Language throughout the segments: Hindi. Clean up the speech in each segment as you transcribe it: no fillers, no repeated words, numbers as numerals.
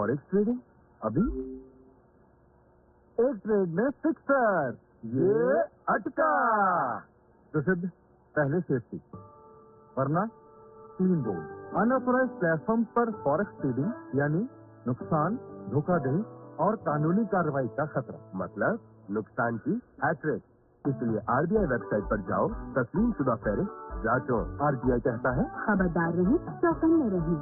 फॉरेक्स ट्रेडिंग अभी एक ट्रेड में सिक्सर, ये अटका। प्रसिद्ध पहले सेफ्टी वरना 3 बोल। अनऑथराइज प्लेटफॉर्म पर फॉरेक्स ट्रेडिंग यानी नुकसान, धोखाधड़ी और कानूनी कार्रवाई का खतरा, मतलब नुकसान की हैट्रिक। इसलिए आरबीआई वेबसाइट पर जाओ, तस्लीम शुदा फहरिस्त जांचो। आरबीआई कहता है खबरदार रहें, चौकन्ने रहें।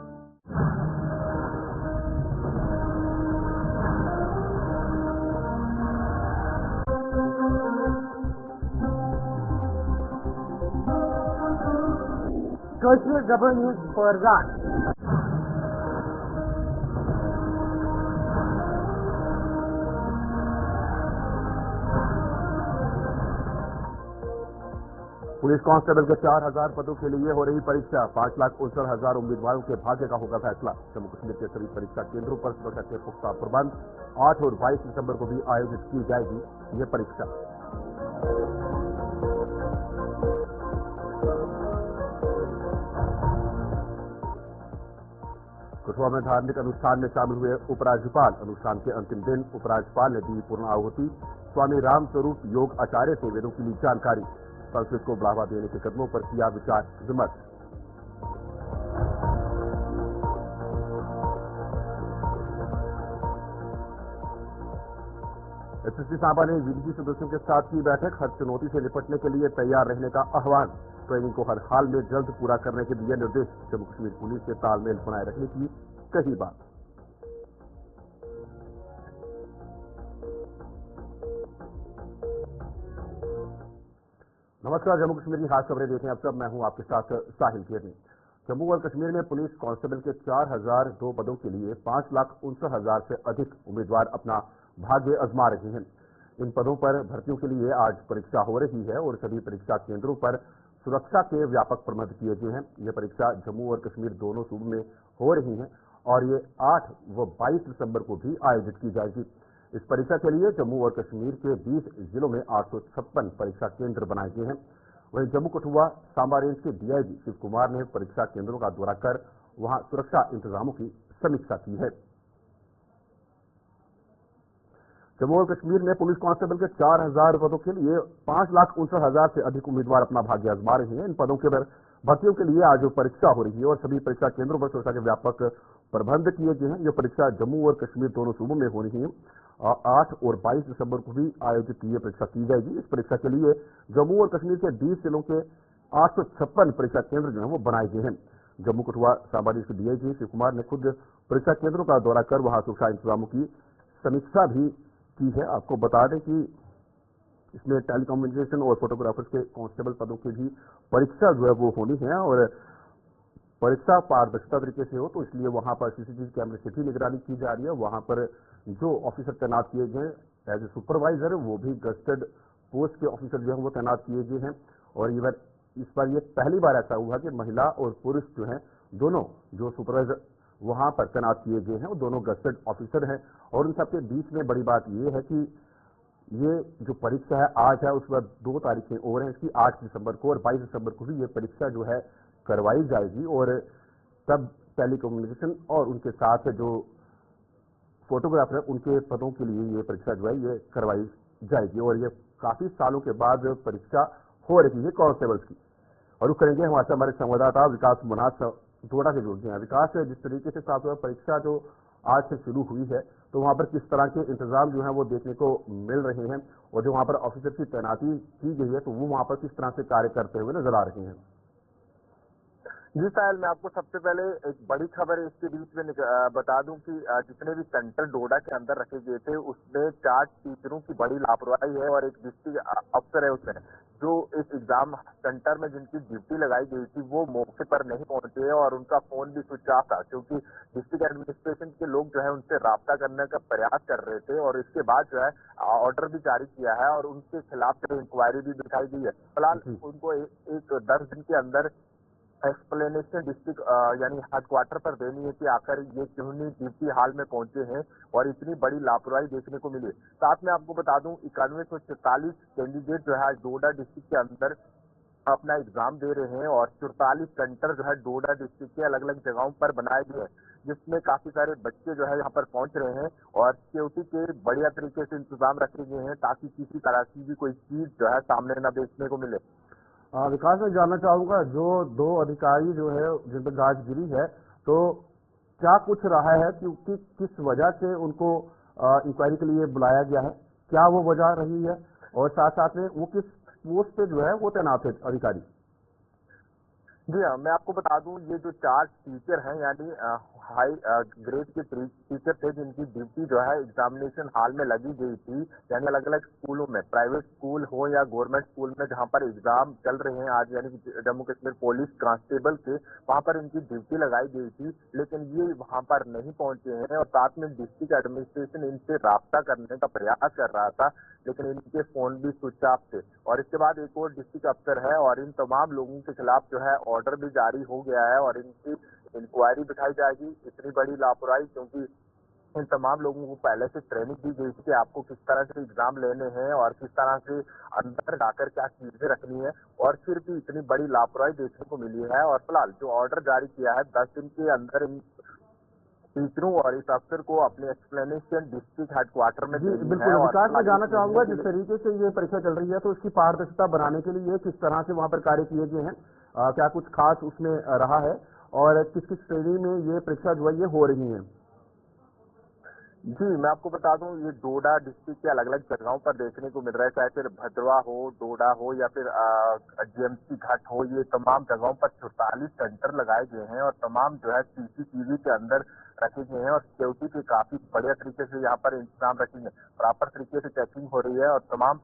Social Double News Furgan. Police constable के 4000 पदों के लिए हो रही परीक्षा। 5,69,000 उम्मीदवारों के भाग्य का होगा फैसला। जम्मू कश्मीर के सभी परीक्षा केंद्रों पर सुरक्षा के पुख्ता प्रबंध। 8 और 22 दिसंबर को भी आयोजित की जाएगी ये परीक्षा। कठुआ में धार्मिक अनुष्ठान में शामिल हुए उपराज्यपाल। अनुष्ठान के अंतिम दिन उपराज्यपाल ने दी पूर्ण आहुति। स्वामी रामस्वरूप योग आचार्य से वेदों की ली जानकारी। संस्कृत को बढ़ावा देने के कदमों पर किया विचार विमर्श। एसएससी सांबा ने वीडीजी सदस्यों के साथ की बैठक। हर चुनौती से निपटने के लिए तैयार रहने का आह्वान। ट्रेनिंग को हर हाल में जल्द पूरा करने के दिए निर्देश। जम्मू कश्मीर पुलिस से तालमेल बनाए रखने की कही बात। नमस्कार, जम्मू कश्मीर की खास खबरें देखें अब तक। मैं हूं आपके साथ साहिल केरनी। जम्मू और कश्मीर में पुलिस कांस्टेबल के 4002 पदों के लिए 5,69,000 से अधिक उम्मीदवार अपना भाग्य आजमा रहे हैं। इन पदों पर भर्तियों के लिए आज परीक्षा हो रही है और सभी परीक्षा केंद्रों पर सुरक्षा के व्यापक प्रबंध किए गए हैं। यह परीक्षा जम्मू और कश्मीर दोनों सूबों में हो रही है और ये 8 व 22 दिसंबर को भी आयोजित की जाएगी। इस परीक्षा के लिए जम्मू और कश्मीर के 20 जिलों में 856 परीक्षा केंद्र बनाए गए हैं। वहीं जम्मू कठुआ सांबा रेंज के डीआईजी शिव कुमार ने परीक्षा केंद्रों का दौरा कर वहां सुरक्षा इंतजामों की समीक्षा की है। जम्मू और कश्मीर में पुलिस कांस्टेबल के 4000 पदों के लिए 5,69,000 से अधिक उम्मीदवार अपना भाग्य आजमा रहे हैं। इन पदों के भर्तियों के लिए आज परीक्षा हो रही है और सभी परीक्षा केंद्रों पर सुरक्षा के व्यापक प्रबंध किए गए हैं। यह परीक्षा जम्मू और कश्मीर दोनों सूबों में हो रही है। 8 और 22 दिसंबर को भी आयोजित ये परीक्षा की जाएगी। इस परीक्षा के लिए जम्मू और कश्मीर के 20 जिलों के 856 परीक्षा केंद्र जो है वो बनाए गए हैं। जम्मू कठुआ सांबा के डीआईजी शिव कुमार ने खुद परीक्षा केंद्रों का दौरा कर वहां सुरक्षा इंतजामों की समीक्षा भी की है। आपको बता दें कि इसमें टेलीकम्युनिकेशन और फोटोग्राफर्स के कांस्टेबल पदों की भी परीक्षा जो है वो होनी है और परीक्षा पारदर्शिता तरीके से हो तो इसलिए वहां पर सीसीटीवी कैमरे से भी निगरानी की जा रही है। वहां पर जो ऑफिसर तैनात किए गए एज ए सुपरवाइजर वो भी गस्टेड पोस्ट के ऑफिसर जो है वो तैनात किए गए हैं। और इस बार ये पहली बार ऐसा हुआ कि महिला और पुरुष जो है दोनों जो सुपरवाइजर वहां पर तैनात किए गए हैं वो दोनों गस्टेड ऑफिसर हैं। और उन सबके बीच में बड़ी बात ये है कि ये जो परीक्षा है आज है, उसके बाद 2 तारीखें और हैं इसकी, 8 दिसंबर को और 22 दिसंबर को भी ये परीक्षा जो है करवाई जाएगी। और तब टेलीकम्युनिकेशन और उनके साथ जो फोटोग्राफर है उनके पदों के लिए ये परीक्षा जो है ये करवाई जाएगी। और ये काफी सालों के बाद परीक्षा हो रही है कांस्टेबल्स की। और रुक करेंगे हमारे हमारे संवाददाता विकास मुनास थोड़ा से जुड़ गए हैं। विकास, जिस तरीके से साथ परीक्षा जो आज से शुरू हुई है तो वहां पर किस तरह के इंतजाम जो है वो देखने को मिल रहे हैं और जो वहां पर ऑफिसर की तैनाती की गई है तो वो वहां पर किस तरह से कार्य करते हुए नजर आ रहे हैं? जी साहिल, मैं आपको सबसे पहले एक बड़ी खबर इसके बीच में बता दूं कि जितने भी सेंटर डोडा के अंदर रखे गए थे उसमें 4 टीचरों की बड़ी लापरवाही है और एक डिस्ट्रिक्ट अफसर है उसमें जो इस एग्जाम सेंटर में जिनकी ड्यूटी लगाई गई थी वो मौके पर नहीं पहुंचे और उनका फोन भी स्विच ऑफ था क्योंकि डिस्ट्रिक्ट एडमिनिस्ट्रेशन के लोग जो है उनसे राब्ता करने का प्रयास कर रहे थे। और इसके बाद जो है ऑर्डर भी जारी किया है और उनके खिलाफ जो इंक्वायरी भी दिखाई गई है। फिलहाल उनको एक 10 दिन के अंदर एक्सप्लेनेशन डिस्ट्रिक्ट यानी हेडक्वार्टर पर देनी है कि आखिर ये क्यों नहीं ड्यूटी हाल में पहुंचे हैं और इतनी बड़ी लापरवाही देखने को मिली। साथ में आपको बता दूं 9144 कैंडिडेट जो है डोडा डिस्ट्रिक्ट के अंदर अपना एग्जाम दे रहे हैं और 44 सेंटर जो है डोडा डिस्ट्रिक्ट के अलग अलग जगहों पर बनाए गए हैं, जिसमें काफी सारे बच्चे जो है यहाँ पर पहुंच रहे हैं और सिक्योरिटी के बढ़िया तरीके से इंतजाम रखे गए हैं ताकि किसी तरह की भी कोई चीज जो है सामने न देखने को मिले। विकास, मैं जानना चाहूंगा जो 2 अधिकारी जो है जिन पर गाज गिरी है, तो क्या कुछ रहा है क्योंकि किस वजह से उनको इंक्वायरी के लिए बुलाया गया है, क्या वो वजह रही है, और साथ साथ में वो किस पोस्ट पे जो है वो तैनात है अधिकारी? जी हाँ, मैं आपको बता दूं, ये जो 4 टीचर हैं यानी हाई ग्रेड के टीचर थे जिनकी ड्यूटी जो है एग्जामिनेशन हॉल में लगी गई थी, यानी अलग अलग स्कूलों में, प्राइवेट स्कूल हो या गवर्नमेंट स्कूल में जहां पर एग्जाम चल रहे हैं आज, यानी कि जम्मू कश्मीर पुलिस कांस्टेबल के, वहां पर इनकी ड्यूटी लगाई गई थी, लेकिन ये वहां पर नहीं पहुंचे हैं और साथ में डिस्ट्रिक्ट एडमिनिस्ट्रेशन इनसे राब्ता करने का प्रयास कर रहा था, लेकिन इनके फोन भी स्विच ऑफ थे। और इसके बाद एक और डिस्ट्रिक्ट अफसर है और इन तमाम लोगों के खिलाफ जो है ऑर्डर भी जारी हो गया है और इनकी इंक्वायरी बिठाई जाएगी। इतनी बड़ी लापरवाही, क्योंकि इन तमाम लोगों को पहले से ट्रेनिंग दी गई थी कि आपको किस तरह से एग्जाम लेने हैं और किस तरह से अंदर जाकर क्या चीजें रखनी है, और फिर भी इतनी बड़ी लापरवाही देखने को मिली है। और फिलहाल जो ऑर्डर जारी किया है 10 दिन के अंदर इन टीचरों और इस अफसर को अपने एक्सप्लेनेशन डिस्ट्रिक्ट हेडक्वार्टर में देनी है। बिल्कुल विकास, मैं जानना चाहूंगा जिस तरीके से ये परीक्षा चल रही है तो उसकी पारदर्शिता बनाने के लिए किस तरह से वहां पर कार्य किए गए हैं, क्या कुछ खास उसमें रहा है, और किस किस श्रेणी में ये परीक्षा जो है ये हो रही है? जी, मैं आपको बता दूं, ये डोडा डिस्ट्रिक्ट के अलग अलग जगहों पर देखने को मिल रहा है, चाहे फिर भद्रवा हो, डोडा हो या फिर जीएमसी घाट हो, ये तमाम जगहों पर 44 सेंटर लगाए गए हैं और तमाम जो है सीसीटीवी के अंदर रखे गए हैं और सिक्योरिटी के काफी बढ़िया तरीके से यहाँ पर इंतजाम रखेंगे, प्रॉपर तरीके से चेकिंग हो रही है और तमाम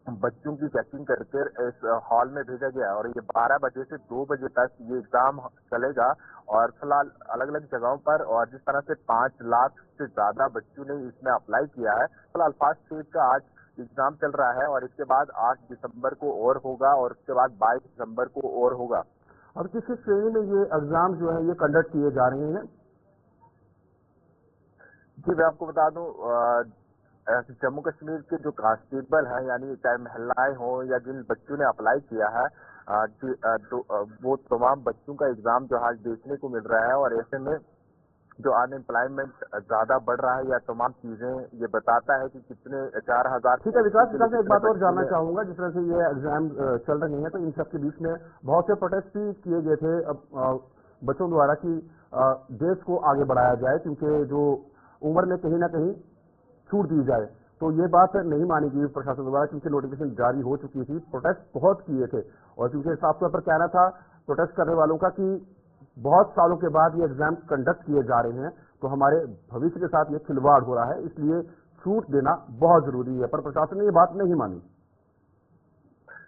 बच्चों की चेकिंग करके इस हॉल में भेजा गया और ये 12 बजे से 2 बजे तक ये एग्जाम चलेगा। और फिलहाल अलग अलग जगहों पर और जिस तरह से 5 लाख से ज्यादा बच्चों ने इसमें अप्लाई किया है, फिलहाल फर्स्ट फेज का आज एग्जाम चल रहा है और इसके बाद 8 दिसंबर को और होगा और उसके बाद 22 दिसंबर को और होगा। और किस किस श्रेणी में ये एग्जाम जो है ये कंडक्ट किए जा रहे हैं? जी, मैं आपको बता दूं, जम्मू कश्मीर के जो कांस्टेबल हैं, यानी चाहे महिलाएं हो या जिन बच्चों ने अप्लाई किया है, वो तमाम बच्चों का एग्जाम जो आज देखने को मिल रहा है और ऐसे में जो अनएम्प्लॉयमेंट ज्यादा बढ़ रहा है या तमाम चीजें ये बताता है कि कितने 4000। ठीक है विकास, एक बात और जानना चाहूंगा, जिस तरह से ये एग्जाम चल रहे हैं तो इन सब के बीच में बहुत से प्रोटेस्ट भी किए गए थे बच्चों द्वारा कि देश को आगे बढ़ाया जाए, क्योंकि जो उम्र में कहीं ना कहीं छूट दी जाए, तो ये बात नहीं मानी गई प्रशासन द्वारा, क्योंकि नोटिफिकेशन जारी हो चुकी थी, प्रोटेस्ट बहुत किए थे और क्योंकि साफ तौर पर कहना था प्रोटेस्ट करने वालों का कि बहुत सालों के बाद ये एग्जाम कंडक्ट किए जा रहे हैं तो हमारे भविष्य के साथ ये खिलवाड़ हो रहा है, इसलिए छूट देना बहुत जरूरी है, पर प्रशासन ने ये बात नहीं मानी।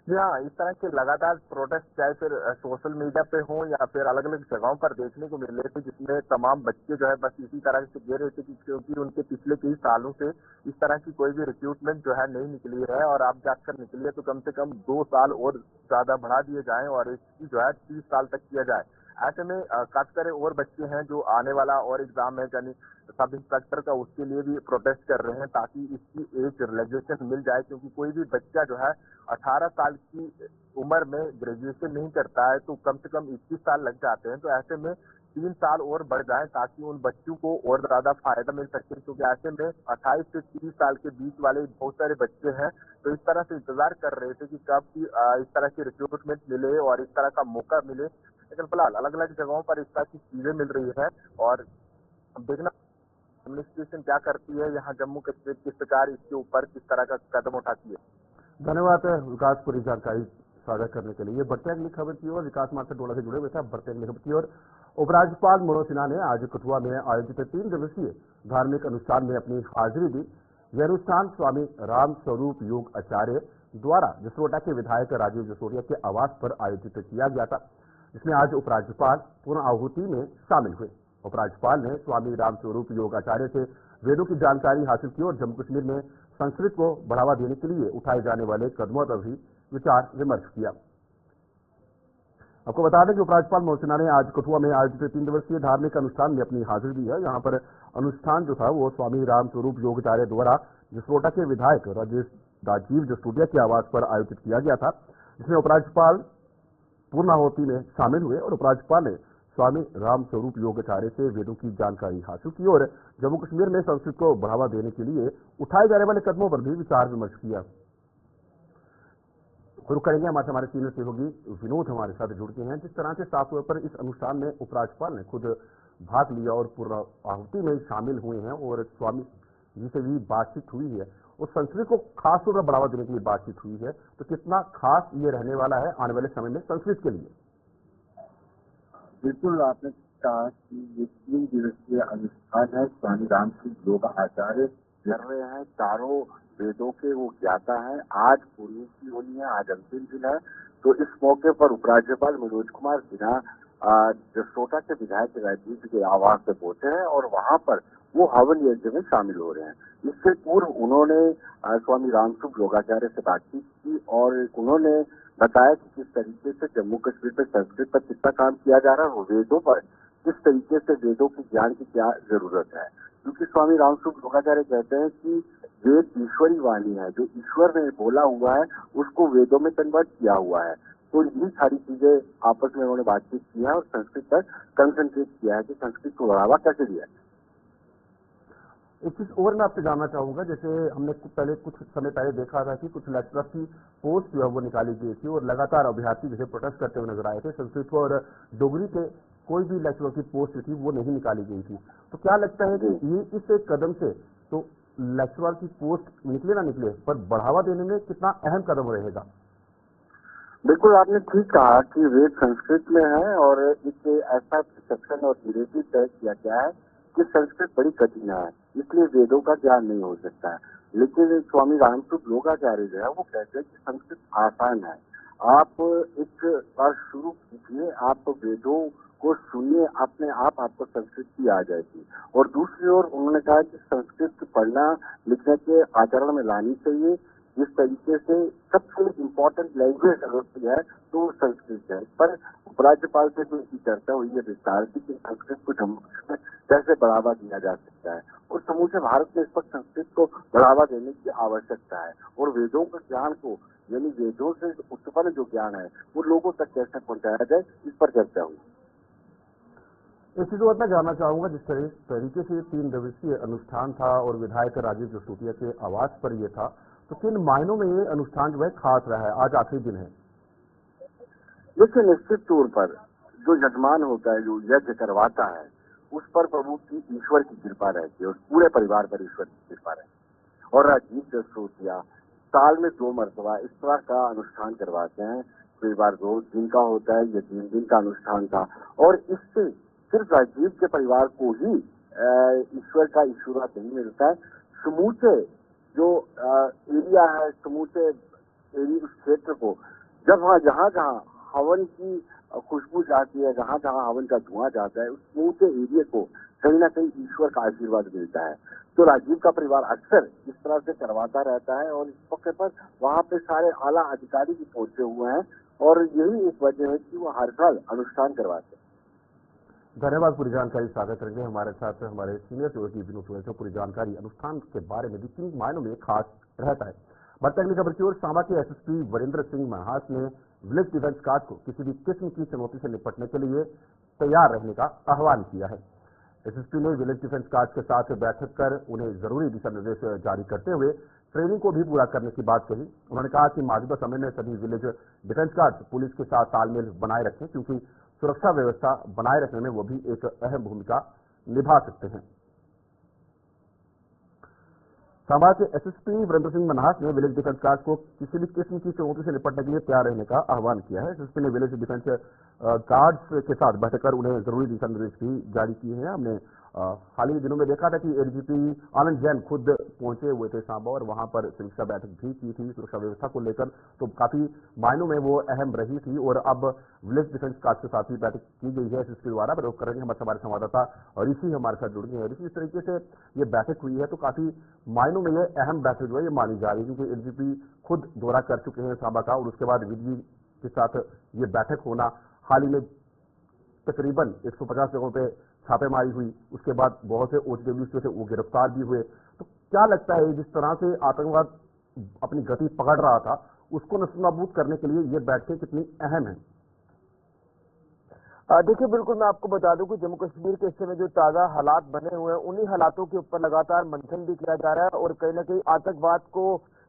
जी हाँ, इस तरह के लगातार प्रोटेस्ट चाहे फिर सोशल मीडिया पे हो या फिर अलग अलग जगहों पर देखने को मिल रहे थे, जिसमें तमाम बच्चे जो है बस इसी तरह से गिर रहे थे क्योंकि उनके पिछले कई सालों से इस तरह की कोई भी रिक्रूटमेंट जो है नहीं निकली है और अब जाकर निकली है तो कम से कम 2 साल और ज्यादा बढ़ा दिए जाएं और इसकी जो है 30 साल तक किया जाए। ऐसे में काफी सारे और बच्चे हैं जो आने वाला और एग्जाम है यानी सब इंस्पेक्टर का, उसके लिए भी प्रोटेस्ट कर रहे हैं ताकि इसकी एज रिलैक्सेशन मिल जाए, क्योंकि कोई भी बच्चा जो है 18 साल की उम्र में ग्रेजुएशन नहीं करता है तो कम से कम 21 साल लग जाते हैं, तो ऐसे में 3 साल और बढ़ जाए ताकि उन बच्चों को और ज्यादा फायदा मिल सके, क्योंकि ऐसे में 28 से 30 साल के बीच वाले बहुत सारे बच्चे हैं तो इस तरह से इंतजार कर रहे थे कि कब की इस तरह की रिक्रूटमेंट मिले और इस तरह का मौका मिले, लेकिन फिलहाल अलग अलग जगहों पर इस तरह की चीजें मिल रही है और देखना एडमिनिस्ट्रेशन क्या करती है, यहाँ जम्मू कश्मीर की सरकार इसके ऊपर किस तरह का कदम उठाती है। धन्यवाद विकास, पूरी जानकारी साझा करने के लिए। बढ़ते हैं अगली खबर की ओर। विकास मार्केट डोडा से जुड़े हुए थे, बढ़ते हैं अगली खबर की ओर। उपराज्यपाल मनोज सिन्हा ने आज कठुआ में आयोजित 3 दिवसीय धार्मिक अनुष्ठान में अपनी हाजिरी दी। यह अनुष्ठान स्वामी राम स्वरूप योग आचार्य द्वारा जसरोटा के विधायक राजीव जसोरिया के आवास पर आयोजित किया गया था, जिसमें आज उपराज्यपाल पूर्ण आहुति में शामिल हुए। उपराज्यपाल ने स्वामी राम स्वरूप योग आचार्य से वेदों की जानकारी हासिल की और जम्मू कश्मीर में संस्कृत को बढ़ावा देने के लिए उठाए जाने वाले कदमों पर भी विचार विमर्श किया। आपको बता दें कि उपराज्यपाल मनोज सिन्हा ने आज कठुआ में आयोजित 3 दिवसीय धार्मिक अनुष्ठान में अपनी हाजिरी दी है। यहाँ पर अनुष्ठान जो था वो स्वामी राम स्वरूप योगाचार्य द्वारा जसरोटा के विधायक राजीव जसोरिया के आवास पर आयोजित किया गया था, जिसमें उपराज्यपाल पूर्णाहुति में शामिल हुए और उपराज्यपाल ने स्वामी राम स्वरूप योगाचार्य से वेदों की जानकारी हासिल की और जम्मू कश्मीर में संस्कृत को बढ़ावा देने के लिए उठाए जाने वाले कदमों पर भी विचार विमर्श किया। रुक करेंगे हमारे सीनियर सहयोगी विनोद हमारे साथ जुड़ गए हैं। जिस तरह से साफ तौर पर इस अनुष्ठान में उपराज्यपाल ने खुद भाग लिया और पूर्णाहुति में शामिल हुए हैं और स्वामी जी से भी बातचीत हुई है और संस्कृत को खास तौर पर बढ़ावा देने के लिए बातचीत हुई है, तो कितना खास ये रहने वाला है आने वाले समय में संस्कृत के लिए? बिल्कुल, आपने कहा कि ये 3 दिवसीय अनुष्ठान है। स्वामी रामकृष्ण योगाचार्य कर रहे हैं, चारों वेदों के वो ज्ञाता हैं। आज पूर्णिमा होनी है, आज अंतिम दिन है। तो इस मौके पर उपराज्यपाल मनोज कुमार सिन्हा जसोटा के विधायक राजीव के आवास पे पहुंचे हैं और वहां पर वो हवन यज्ञ में शामिल हो रहे हैं। इससे पूर्व उन्होंने स्वामी रामकृष्ण योगाचार्य से बातचीत की और उन्होंने बताया कि किस तरीके से जम्मू कश्मीर में संस्कृत पर कितना काम किया जा रहा है और वेदों पर किस तरीके से वेदों के ज्ञान की क्या जरूरत है। क्योंकि स्वामी रामकृष्ण योगाचार्य कहते हैं कि वेद ईश्वरी वाणी है, जो ईश्वर ने बोला हुआ है उसको वेदों में कन्वर्ट किया हुआ है। तो ये सारी चीजें आपस में उन्होंने बातचीत की है और संस्कृत पर कंसंट्रेट किया है कि संस्कृत को बढ़ावा कैसे दिया है। एक चीज और मैं आपसे जानना चाहूंगा, जैसे हमने कुछ समय पहले देखा था कि कुछ लेक्चरर्स की पोस्ट जो है वो निकाली गई थी और लगातार अभ्यर्थी जैसे प्रोटेस्ट करते हुए नजर आए थे। संस्कृत और डोगरी के कोई भी लेक्चरर की पोस्ट थी वो नहीं निकाली गई थी। तो क्या लगता है कि ये इस एक कदम से तो लेक्चरर की पोस्ट निकले ना निकले पर बढ़ावा देने में कितना अहम कदम रहेगा? बिल्कुल, आपने ठीक कहा कि वेद संस्कृत में है और एक ऐसा परसेप्शन और निगेटिव तय किया गया है कि संस्कृत बड़ी कठिन है, इसलिए वेदों का ज्ञान नहीं हो सकता है। लेकिन स्वामी रामकृष्ण योगाचार्य जो है वो कहते हैं कि संस्कृत आसान है। आप एक बार शुरू कीजिए, आप वेदों को सुनिए, अपने आप आपको संस्कृत की आ जाएगी। और दूसरी ओर उन्होंने कहा कि संस्कृत पढ़ना लिखने के आचरण में लानी चाहिए। जिस तरीके से सबसे इम्पोर्टेंट लैंग्वेज होती है तो वो संस्कृत है। पर उपराज्यपाल से जो इसकी चर्चा हुई है विस्तार की कि संस्कृत को जम्मू कश्मीर कैसे बढ़ावा दिया जा सकता है और समूचे भारत में इस वक्त संस्कृत को बढ़ावा देने की आवश्यकता है और वेदों के ज्ञान को यानी वेदों से उत्पन्न जो ज्ञान है वो लोगों तक कैसे पहुंचाया जाए, इस पर चर्चा हुई। इस चीज को मैं जानना चाहूंगा, जिस तरीके से 3 दिवसीय अनुष्ठान था और विधायक राजीव जसोटिया के आवास पर यह था, तो किन मायनों में ये अनुष्ठान जो है खास रहा है? आज आखिरी दिन है। देखिए, निश्चित तौर पर जो यजमान होता है, जो यज्ञ करवाता है, उस पर प्रभु की ईश्वर की कृपा रहती है और पूरे परिवार पर ईश्वर की कृपा रहती है। और राजीव जसोटिया साल में 2 मरतबा इस तरह का अनुष्ठान करवाते हैं। कई बार 2 दिन का होता है, ये 3 दिन का अनुष्ठान था और इससे सिर्फ राजीव के परिवार को ही ईश्वर का आशीर्वाद नहीं मिलता है, समूचे जो एरिया है, समूचे उस क्षेत्र को जब जहाँ जहाँ हवन की खुशबू जाती है, जहाँ जहाँ हवन का धुआं जाता है, उस समूचे एरिया को कहीं ना कहीं ईश्वर का आशीर्वाद मिलता है। तो राजीव का परिवार अक्सर इस तरह से करवाता रहता है और इस मौके पर वहाँ पे सारे आला अधिकारी भी पहुंचे हुए हैं और यही एक वजह है कि वो हर साल अनुष्ठान करवाते हैं। धन्यवाद, पूरी जानकारी साझा करेंगे हमारे साथ हमारे सीनियर सहयोगी विनोद सुरेश। पूरी जानकारी अनुष्ठान के बारे में भी 3 मायनों में खास रहता है। बढ़ते अगली खबर की ओर, सांबा के एसएसपी वरिंद्र सिंह मनहास ने विलेज डिफेंस गार्ड को किसी भी किस्म की चुनौती से निपटने के लिए तैयार रहने का आह्वान किया है। एसएसपी ने विलेज डिफेंस गार्ड के साथ बैठक कर उन्हें जरूरी दिशा निर्देश जारी करते हुए ट्रेनिंग को भी पूरा करने की बात कही। उन्होंने कहा कि मौजूदा समय में सभी विलेज डिफेंस गार्ड पुलिस के साथ तालमेल बनाए रखें, क्योंकि सुरक्षा व्यवस्था बनाए रखने में वो भी एक अहम भूमिका निभा सकते हैं। सांबा के एसएसपी वीरेंद्र सिंह मनहास ने विलेज डिफेंस गार्ड को किसी भी किस्म की चुनौती से निपटने के लिए तैयार रहने का आह्वान किया है। एसएसपी ने विलेज डिफेंस गार्ड्स के साथ बैठक कर उन्हें जरूरी दिशा निर्देश भी जारी किए हैं। हमने हाल ही दिनों में देखा था कि एडीजीपी आनंद जैन खुद पहुंचे हुए थे सांबा और वहां पर समीक्षा बैठक भी की थी सुरक्षा व्यवस्था को लेकर, तो काफी मायनों में वो अहम रही थी और अब विलेज डिफेंस गार्ड के साथ भी बैठक की गई है एसएसपी द्वारा। प्रयोग करेंगे हमारे संवाददाता ऋषि हमारे साथ जुड़ गए हैं। ऋषि, इस तरीके से ये बैठक हुई है तो काफी मायनों में ये अहम बैठक जो है ये मानी जा रही है, क्योंकि एडीजीपी खुद दौरा कर चुके हैं सांबा का और उसके बाद विधि के साथ ये बैठक होना, हाल ही में तकरीबन 150 जगहों पे छापेमारी हुई, उसके बाद बहुत से ओसीडब्ल्यू से वो गिरफ्तार भी हुए। तो क्या लगता है जिस तरह से आतंकवाद अपनी गति पकड़ रहा था उसको नस्लनाबूद करने के लिए ये बैठकें कितनी अहम है? देखिए, बिल्कुल मैं आपको बता दूं कि जम्मू कश्मीर के इस समय जो ताजा हालात बने हुए हैं, उन्हीं हालातों के ऊपर लगातार मंथन भी किया जा रहा है और कहीं ना कहीं आतंकवाद को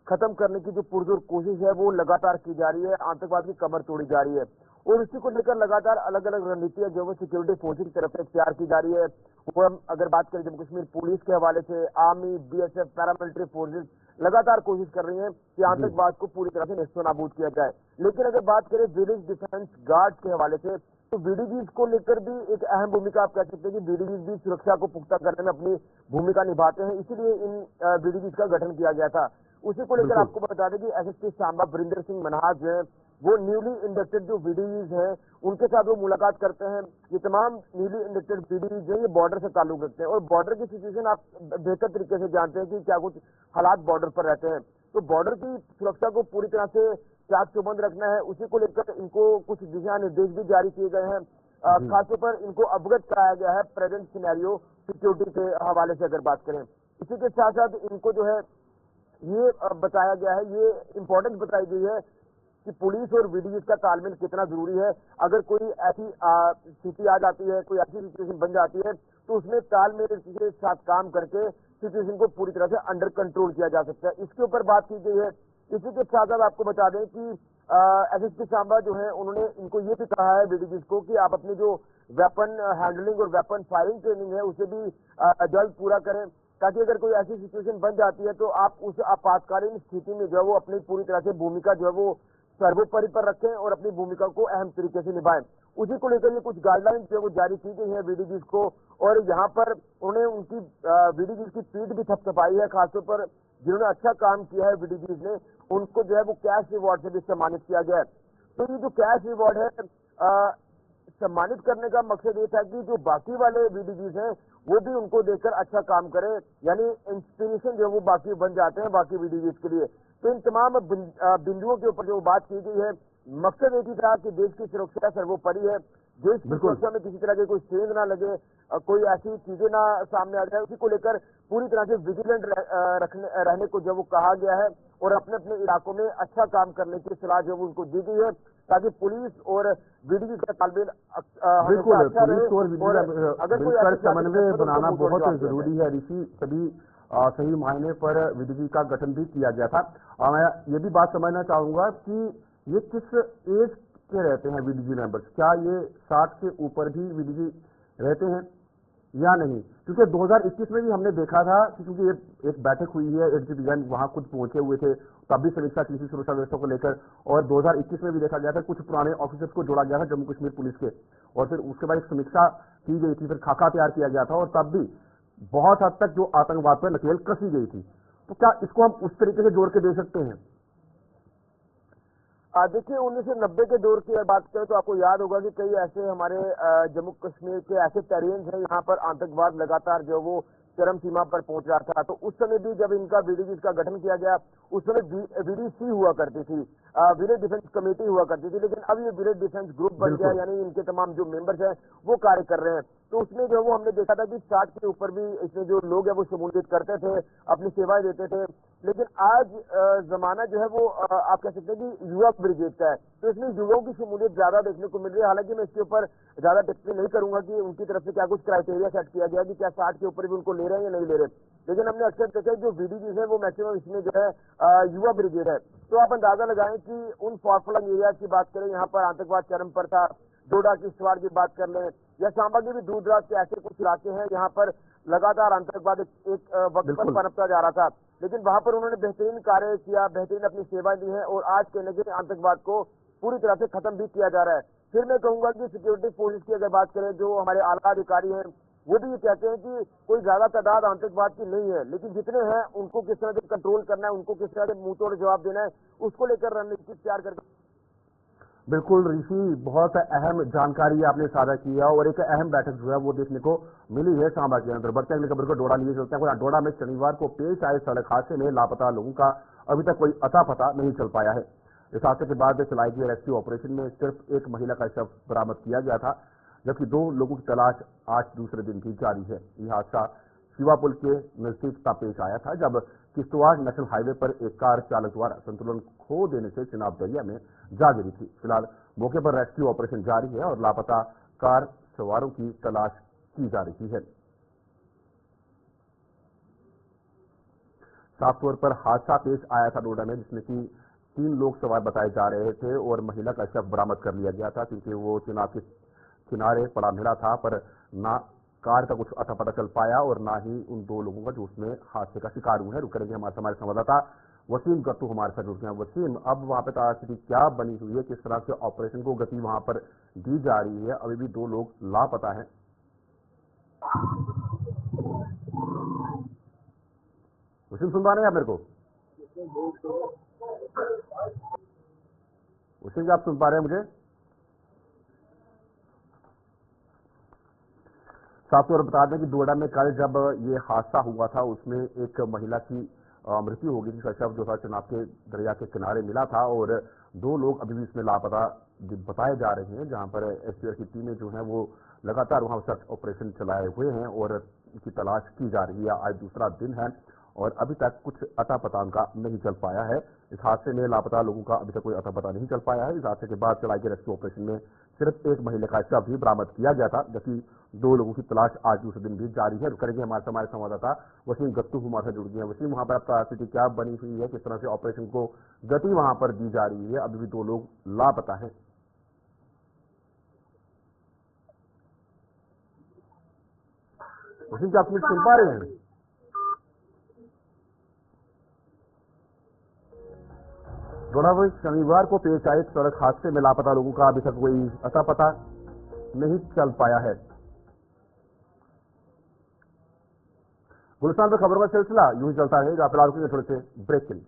खत्म करने की जो पुरजोर कोशिश है वो लगातार की जा रही है, आतंकवाद की कमर तोड़ी जा रही है और इसी को लेकर लगातार अलग अलग रणनीतियां जो है सिक्योरिटी फोर्सेज की तरफ से तैयार की जा रही है। वो हम अगर बात करें जम्मू कश्मीर पुलिस के हवाले से, आर्मी, बीएसएफ, पैरामिलिट्री फोर्सेज लगातार कोशिश कर रही हैं कि आतंकवाद को पूरी तरह से नेस्तनाबूद किया जाए। लेकिन अगर बात करें विलेज डिफेंस गार्ड के हवाले से, तो बीडीजीज को लेकर भी एक अहम भूमिका आप कह सकते हैं कि बीडीजीज भी सुरक्षा को पुख्ता करने में अपनी भूमिका निभाते हैं, इसीलिए इन बीडीजीज का गठन किया गया था। उसी को लेकर आपको बता दें कि एसएसपी सांबा वरिंदर सिंह मनहास जो है वो न्यूली इंडक्टेड जो बीडीजीज हैं उनके साथ वो मुलाकात करते हैं। ये तमाम न्यूली इंडक्टेड बीडीजीज जो है ये बॉर्डर से ताल्लुक रखते हैं और बॉर्डर की सिचुएशन आप बेहतर तरीके से जानते हैं कि क्या कुछ हालात बॉर्डर पर रहते हैं। तो बॉर्डर की सुरक्षा को पूरी तरह से चाक चौबंद रखना है, उसी को लेकर इनको कुछ दिशा निर्देश भी जारी किए गए हैं। खासतौर पर इनको अवगत कराया गया है प्रेजेंट सिनेरियो सिक्योरिटी के हवाले से अगर बात करें। इसी के साथ साथ इनको जो है ये बताया गया है, ये इंपॉर्टेंस बताई गई है कि पुलिस और बीडीजीज का तालमेल कितना जरूरी है। अगर कोई ऐसी स्थिति आ जाती है, कोई ऐसी सिचुएशन बन जाती है तो उसमें तालमेल के साथ काम करके सिचुएशन को पूरी तरह से अंडर कंट्रोल किया जा सकता है। इसके ऊपर बात की गई है। इसी के साथ साथ आपको बता दें कि एसएसपी सांबा जो है उन्होंने इनको ये भी कहा है बीडीजीज को कि आप अपनी जो वेपन हैंडलिंग और वेपन फायरिंग ट्रेनिंग है उसे भी जल्द पूरा करें, ताकि अगर कोई ऐसी सिचुएशन बन जाती है तो आप उस आपातकालीन स्थिति में जो है वो अपनी पूरी तरह से भूमिका जो है वो सर्वोपरि पर रखें और अपनी भूमिका को अहम तरीके से निभाएं। उसी को लेकर ये कुछ गाइडलाइंस जो है वो जारी की गई है बीडीजीज को और यहाँ पर उन्होंने उनकी बीडीजीज की पीठ भी थपथपाई है। खासतौर पर जिन्होंने अच्छा काम किया है बीडीजीज ने, उनको जो है वो कैश रिवॉर्ड से भी सम्मानित किया गया है। तो ये जो कैश रिवॉर्ड है सम्मानित करने का मकसद ये था कि जो बाकी वाले बीडीजीज हैं वो भी उनको देखकर अच्छा काम करें, यानी इंस्पिरेशन जो है वो बाकी बन जाते हैं बाकी बीडीजीज के लिए। तो इन तमाम बिंदुओं के ऊपर जो बात की गई है, मकसद एक ही था कि देश की सुरक्षा सर्वोपरि है, देश की सुरक्षा में किसी तरह की कोई सेंध ना लगे, कोई ऐसी चीजें ना सामने आ जाए, उसी को लेकर पूरी तरह से विजिलेंट रहने को जो वो कहा गया है और अपने अपने इलाकों में अच्छा काम करने की सलाह जो उनको दी गई है, ताकि पुलिस और बीडीजी का तालमेल बिल्कुल पुलिस और अगर समन्वय बनाना बहुत जरूरी है ऋषि। सभी सही मायने पर बीडीजी का गठन भी किया गया था। मैं ये भी बात समझना चाहूंगा कि ये किस एज के रहते हैं बीडीजी मेंबर्स, क्या ये 60 के ऊपर भी बीडीजी रहते हैं या नहीं? क्योंकि 2021 में भी हमने देखा था कि क्योंकि एक बैठक हुई है, एडीजीपी वहां खुद पहुंचे हुए थे, तब भी समीक्षा की थी सुरक्षा व्यवस्था को लेकर और 2021 में भी देखा गया था कुछ पुराने ऑफिसर्स को जोड़ा गया था जम्मू कश्मीर पुलिस के और फिर उसके बाद एक समीक्षा की गई थी, फिर खाका तैयार किया गया था और तब भी बहुत हद तक जो आतंकवाद पर नकेल कसी गई थी। तो क्या इसको हम उस तरीके से जोड़ के दे सकते हैं? देखिए 1990 के दौर की बात करें तो आपको याद होगा कि कई ऐसे हमारे जम्मू कश्मीर के ऐसे टेरेन्स हैं यहाँ पर आतंकवाद लगातार जो वो चरम सीमा पर पहुंच रहा था। तो उस समय भी जब इनका बीडीजी का गठन किया गया उस समय बीडीसी हुआ करती थी, विलेज डिफेंस कमेटी हुआ करती थी, लेकिन अब ये विलेज डिफेंस ग्रुप बन गया, यानी इनके तमाम जो मेंबर्स हैं वो कार्य कर रहे हैं। तो उसमें जो वो हमने देखा था कि 60 के ऊपर भी इसमें जो लोग हैं वो शमूलियत करते थे, अपनी सेवाएं देते थे। लेकिन आज जमाना जो है वो आप कह सकते हैं कि युवा ब्रिगेड का है, तो इसमें युवाओं की शमूलियत ज्यादा देखने को मिल रही है। हालांकि मैं इसके ऊपर ज्यादा टिप्पणी नहीं करूंगा कि उनकी तरफ से क्या कुछ क्राइटेरिया सेट किया गया कि क्या 60 के ऊपर भी उनको ले रहे हैं या नहीं ले रहे, लेकिन हमने अक्सर देखा जो बीडीजी है वो मैक्सिमम इसमें जो है युवा ब्रिगेड है। तो आप अंदाजा लगाएं कि उन फॉरफ्लंग एरियाज की बात करें, यहाँ पर आतंकवाद चरम पर था, डोडा किश्तवाड़ की बात कर लें या सांबा के भी दूर दराज के ऐसे कुछ इलाके हैं जहाँ पर लगातार आतंकवाद एक वक्त पर पनपता जा रहा था, लेकिन वहां पर उन्होंने बेहतरीन कार्य किया, बेहतरीन अपनी सेवाएं दी हैं और आज कहने के आतंकवाद को पूरी तरह से खत्म भी किया जा रहा है। फिर मैं कहूंगा कि सिक्योरिटी फोर्सेज की अगर बात करें, जो हमारे आला अधिकारी हैं वो भी ये कहते हैं कि कोई ज्यादा तादाद आतंकवाद की नहीं है, लेकिन जितने हैं उनको किस तरह से कंट्रोल करना है, उनको किस तरह से मुंह तोड़ जवाब देना है, उसको लेकर रणनीति तैयार करके। बिल्कुल ऋषि, बहुत अहम जानकारी आपने साझा की है और एक अहम बैठक जो है वो देखने को मिली है सांबा के अंदर। बढ़ते अगली खबर को डोडा लिए चलते हैं। डोडा में शनिवार को पेश आए सड़क हादसे में लापता लोगों का अभी तक कोई अता पता नहीं चल पाया है। इस हादसे के बाद चलाई गई रेस्क्यू ऑपरेशन में सिर्फ एक महिला का शव बरामद किया गया था, जबकि 2 लोगों की तलाश आज दूसरे दिन भी जारी है। यह हादसा शिवा पुल के नजदीक पेश आया था, जब किश्तवाड़ नेशनल हाईवे पर एक कार चालक द्वारा संतुलन खो देने से चिनाब दरिया में जा गिरी थी। फिलहाल मौके पर रेस्क्यू ऑपरेशन जारी है और लापता कार सवारों की तलाश की जा रही है। साफ तौर पर हादसा पेश आया था डोडा में, जिसमें कि 3 लोग सवार बताए जा रहे थे और महिला का शव बरामद कर लिया गया था, क्योंकि वो चुनाव के किनारे पड़ा मिला था। पर ना कार का कुछ अता पता चल पाया और ना ही उन 2 लोगों का जो उसमें हादसे का शिकार हुए हैं। रुक करेंगे हमारे संवाददाता वसीम गत्तू हमारे साथ जुड़ गए हैं। वसीम, अब वहां पे स्थिति क्या बनी हुई है, किस तरह से ऑपरेशन को गति वहां पर दी जा रही है? अभी भी 2 लोग लापता हैं। वसीम, सुन पा रहे हैं आप मेरे को? वसीम, क्या आप सुन पा रहे हैं मुझे? साफ तौर पर बता दें कि डोडा में कल जब ये हादसा हुआ था, उसमें एक महिला की मृत्यु हो गई, जिसका शव जो था चनाब के दरिया के किनारे मिला था और 2 लोग अभी भी इसमें लापता बताए जा रहे हैं, जहां पर एसटीएफ की टीमें जो हैं वो लगातार वहां सर्च ऑपरेशन चलाए हुए हैं और इनकी तलाश की जा रही है। आज दूसरा दिन है और अभी तक कुछ अता पता उनका नहीं चल पाया है। इस हादसे में लापता लोगों का अभी तक कोई अता पता नहीं चल पाया है। इस हादसे के बाद चलाए गए रेस्क्यू ऑपरेशन में सिर्फ एक महिला का शव भी बरामद किया गया था, जबकि 2 लोगों की तलाश आज दूसरे दिन भी जारी है। करेंगे हमारे संवाददाता वसीम गत्तू हमारे साथ जुड़ गए हैं। वसीम, वहां पर अब स्थिति क्या बनी हुई है, किस तरह से ऑपरेशन को गति वहां पर दी जा रही है? अभी भी 2 लोग लापता हैं। वसीम, क्या आप मुझे सुन पा रहे हैं? डोडा में शनिवार को पेश आए सड़क हादसे में लापता लोगों का अभी तक कोई अता पता नहीं चल पाया है। गुलस्तान पर खबरों का सिलसिला यूं ही चलता रहेगा। फिलहाल थोड़े से ब्रेक के लिए